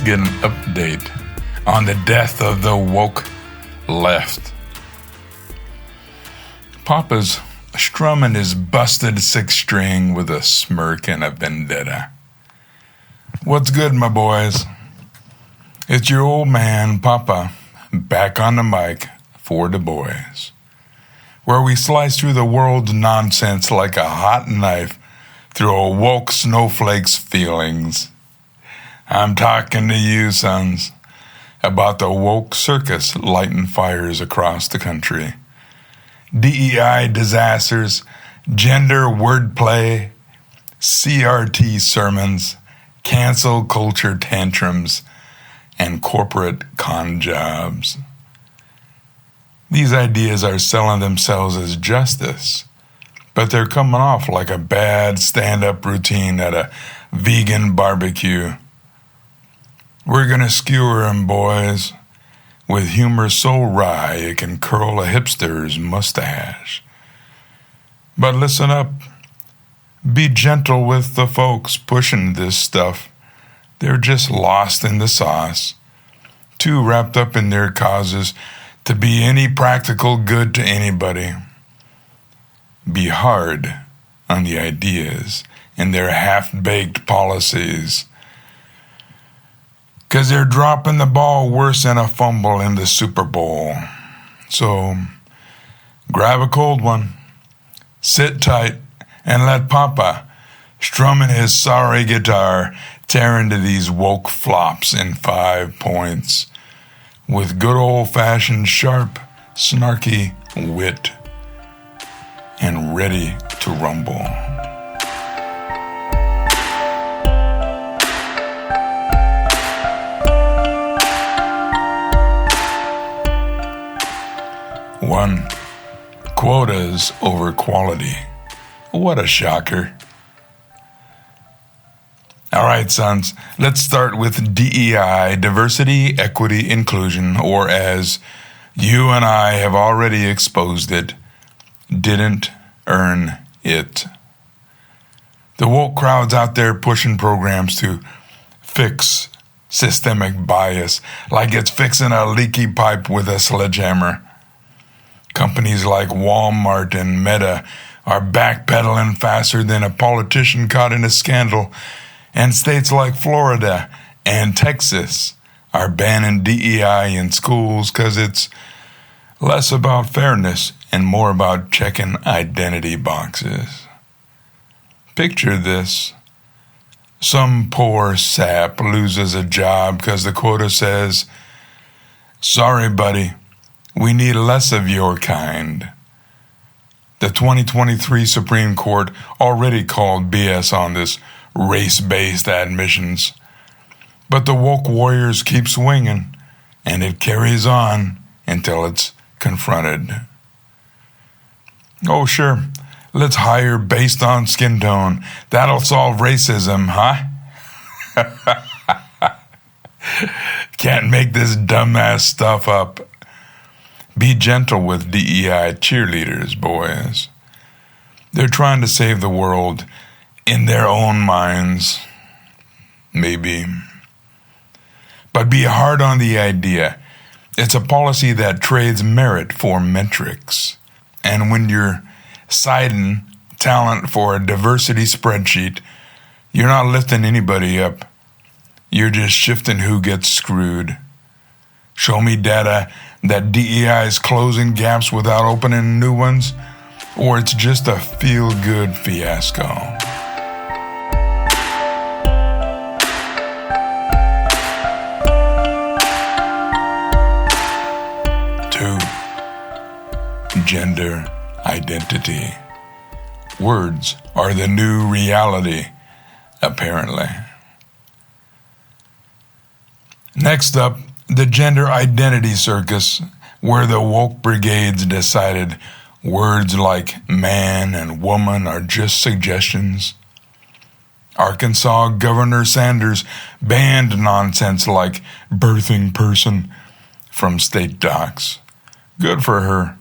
let's get an update on the death of the woke left. Papa's strumming his busted sixth string with a smirk and a vendetta. What's good, my boys? It's your old man, Papa, back on the mic for the boys, where we slice through the world's nonsense like a hot knife through a woke snowflake's feelings. I'm talking to you, sons, about the woke circus lighting fires across the country. DEI disasters, gender wordplay, CRT sermons, cancel culture tantrums, and corporate con jobs. These ideas are selling themselves as justice, but they're coming off like a bad stand-up routine at a vegan barbecue. We're gonna skewer 'em, boys, with humor so wry it can curl a hipster's mustache. But listen up. Be gentle with the folks pushing this stuff. They're just lost in the sauce, too wrapped up in their causes to be any practical good to anybody. Be hard on the ideas and their half-baked policies, 'cause they're dropping the ball worse than a fumble in the Super Bowl. So grab a cold one, sit tight, and let Papa, strumming his sorry guitar, tear into these woke flops in 5 points with good old-fashioned sharp, snarky wit and ready to rumble. One, quotas over quality. What a shocker. All right, sons, let's start with DEI, diversity, equity, inclusion, or as you and I have already exposed it, didn't earn it. The woke crowd's out there pushing programs to fix systemic bias like it's fixing a leaky pipe with a sledgehammer. Companies like Walmart and Meta are backpedaling faster than a politician caught in a scandal, and states like Florida and Texas are banning DEI in schools because it's less about fairness and more about checking identity boxes. Picture this. Some poor sap loses a job because the quota says, "Sorry, buddy, we need less of your kind." The 2023 Supreme Court already called BS on this race-based admissions. But the woke warriors keep swinging, and it carries on until it's confronted. Oh, sure, let's hire based on skin tone. That'll solve racism, huh? Can't make this dumbass stuff up. Be gentle with DEI cheerleaders, boys. They're trying to save the world in their own minds, maybe. But be hard on the idea. It's a policy that trades merit for metrics. And when you're citing talent for a diversity spreadsheet, you're not lifting anybody up. You're just shifting who gets screwed. Show me data that DEI is closing gaps without opening new ones, or it's just a feel-good fiasco. Two, gender identity. Words are the new reality, apparently. Next up, the gender identity circus, where the woke brigades decided words like man and woman are just suggestions. Arkansas Governor Sanders banned nonsense like birthing person from state docs. Good for her,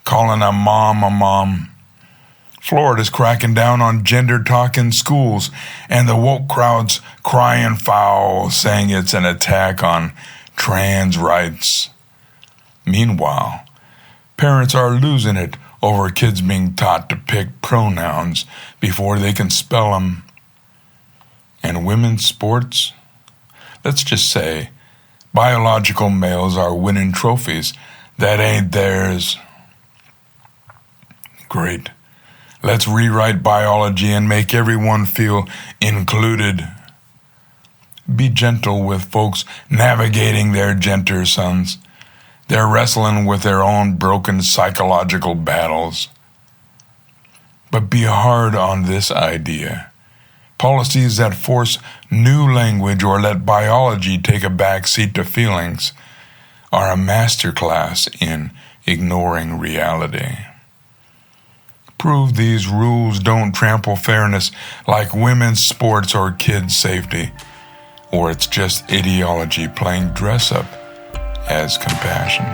calling a mom. Florida's cracking down on gender talk in schools, and the woke crowd's crying foul, saying it's an attack on trans rights. Meanwhile, parents are losing it over kids being taught to pick pronouns before they can spell them. And women's sports? Let's just say biological males are winning trophies that ain't theirs. Great. Let's rewrite biology and make everyone feel included. Be gentle with folks navigating their gender sons. They're wrestling with their own broken psychological battles. But be hard on this idea. Policies that force new language or let biology take a back seat to feelings are a masterclass in ignoring reality. Prove these rules don't trample fairness like women's sports or kids' safety, or it's just ideology playing dress-up as compassion.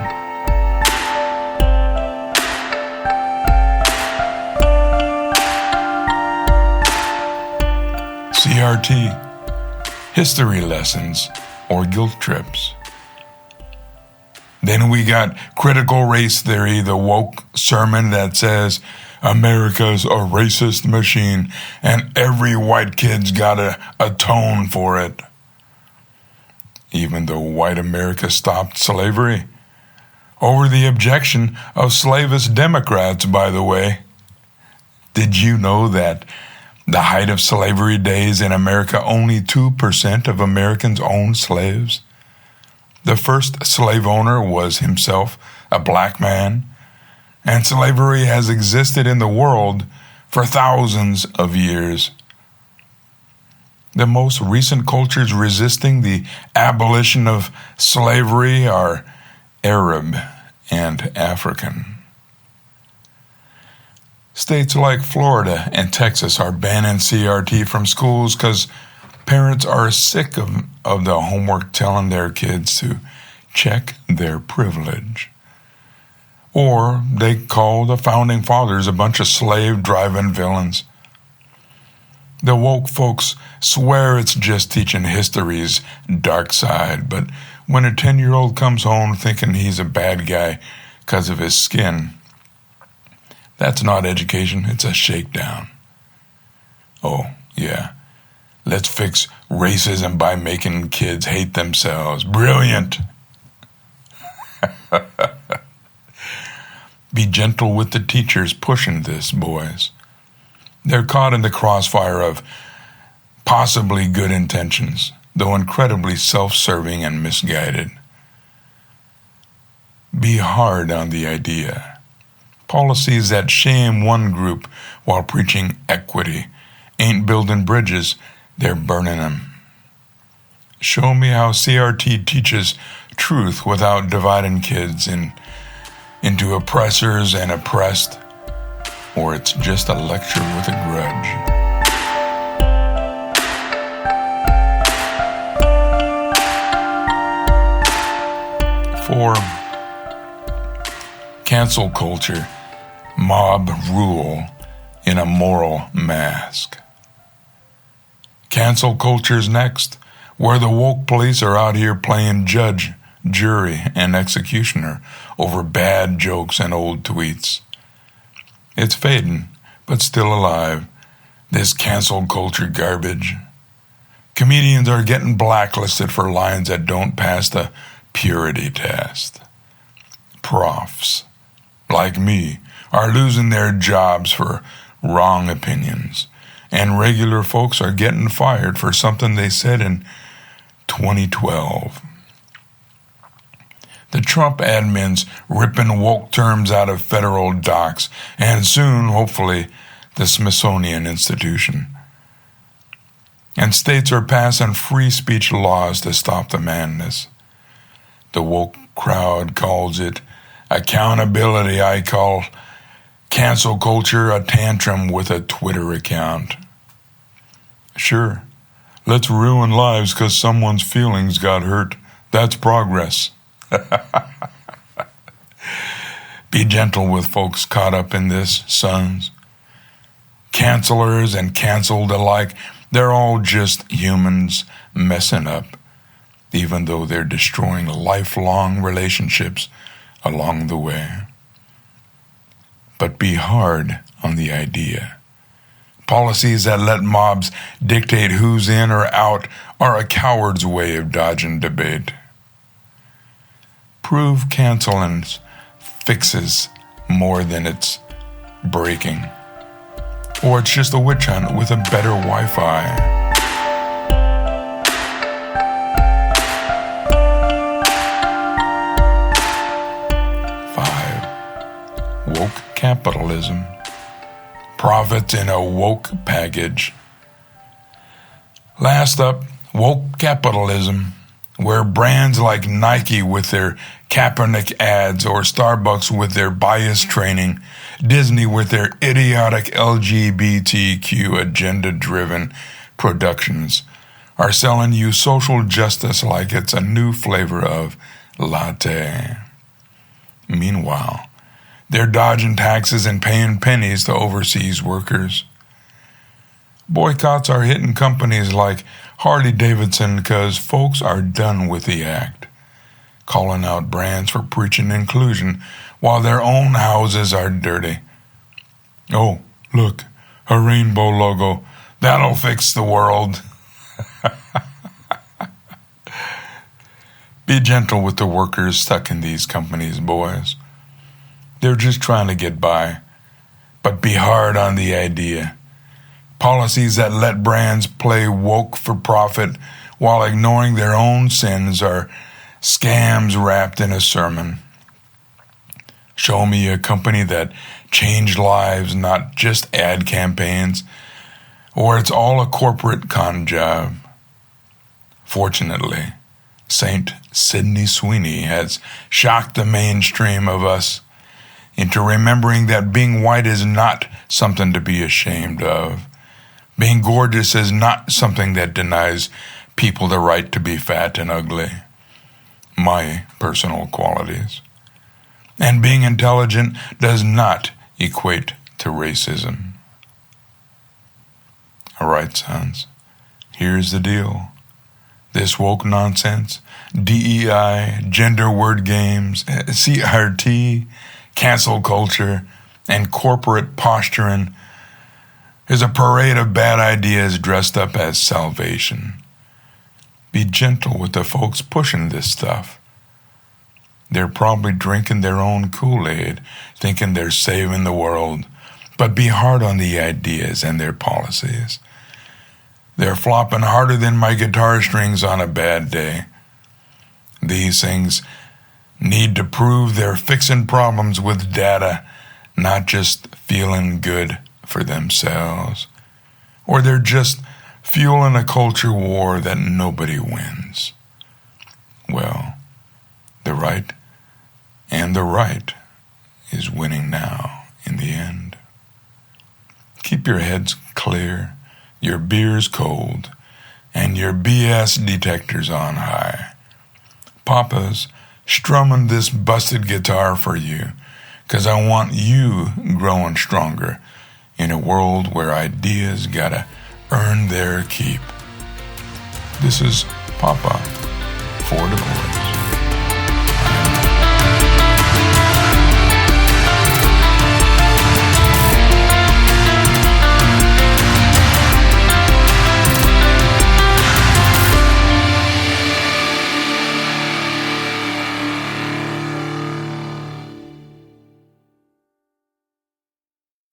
CRT, history lessons or guilt trips. Then we got critical race theory, the woke sermon that says America's a racist machine and every white kid's gotta atone for it. Even though white America stopped slavery. Over the objection of slavist Democrats, by the way. Did you know that the height of slavery days in America, only 2% of Americans owned slaves? The first slave owner was himself a black man, and slavery has existed in the world for thousands of years. The most recent cultures resisting the abolition of slavery are Arab and African. States like Florida and Texas are banning CRT from schools because parents are sick of the homework telling their kids to check their privilege. Or they call the founding fathers a bunch of slave-driving villains. The woke folks swear it's just teaching history's dark side, but when a 10-year-old comes home thinking he's a bad guy because of his skin, that's not education, it's a shakedown. Oh, yeah. Let's fix racism by making kids hate themselves. Brilliant! Be gentle with the teachers pushing this, boys. They're caught in the crossfire of possibly good intentions, though incredibly self-serving and misguided. Be hard on the idea. Policies that shame one group while preaching equity ain't building bridges, they're burning them. Show me how CRT teaches truth without dividing kids into oppressors and oppressed, or it's just a lecture with a grudge. For cancel culture, mob rule in a moral mask. Cancel culture's next, where the woke police are out here playing judge, jury, and executioner over bad jokes and old tweets. It's fading, but still alive, this cancel culture garbage. Comedians are getting blacklisted for lines that don't pass the purity test. Profs, like me, are losing their jobs for wrong opinions, and regular folks are getting fired for something they said in 2012. The Trump admin's ripping woke terms out of federal docs, and soon, hopefully, the Smithsonian Institution. And states are passing free speech laws to stop the madness. The woke crowd calls it accountability. I call cancel culture a tantrum with a Twitter account. Sure, let's ruin lives because someone's feelings got hurt. That's progress. Be gentle with folks caught up in this, sons. cancelers and canceled alike, they're all just humans messing up, even though they're destroying lifelong relationships along the way. But be hard on the idea. Policies that let mobs dictate who's in or out are a coward's way of dodging debate. Prove canceling fixes more than it's breaking. Or it's just a witch hunt with a better Wi-Fi. Woke capitalism. Profits in a woke package. Last up, woke capitalism, where brands like Nike with their Kaepernick ads or Starbucks with their bias training, Disney with their idiotic LGBTQ agenda-driven productions are selling you social justice like it's a new flavor of latte. Meanwhile, they're dodging taxes and paying pennies to overseas workers. Boycotts are hitting companies like Harley-Davidson because folks are done with the act, calling out brands for preaching inclusion while their own houses are dirty. Oh, look, a rainbow logo. That'll fix the world. Be gentle with the workers stuck in these companies, boys. They're just trying to get by, but be hard on the idea. Policies that let brands play woke for profit while ignoring their own sins are scams wrapped in a sermon. Show me a company that changed lives, not just ad campaigns, or it's all a corporate con job. Fortunately, St. Sidney Sweeney has shocked the mainstream of us into remembering that being white is not something to be ashamed of. Being gorgeous is not something that denies people the right to be fat and ugly. My personal qualities. And being intelligent does not equate to racism. All right, sons, here's the deal. This woke nonsense, DEI, gender word games, CRT, cancel culture, and corporate posturing is a parade of bad ideas dressed up as salvation. Be gentle with the folks pushing this stuff. They're probably drinking their own Kool-Aid, thinking they're saving the world, but be hard on the ideas and their policies. They're flopping harder than my guitar strings on a bad day. These things need to prove they're fixing problems with data, not just feeling good for themselves. Or they're just fueling a culture war that nobody wins. Well, the right is winning now in the end. Keep your heads clear, your beers cold, and your BS detectors on high. Papa's strumming this busted guitar for you, 'cause I want you growing stronger in a world where ideas gotta earn their keep. This is Papa for the boys.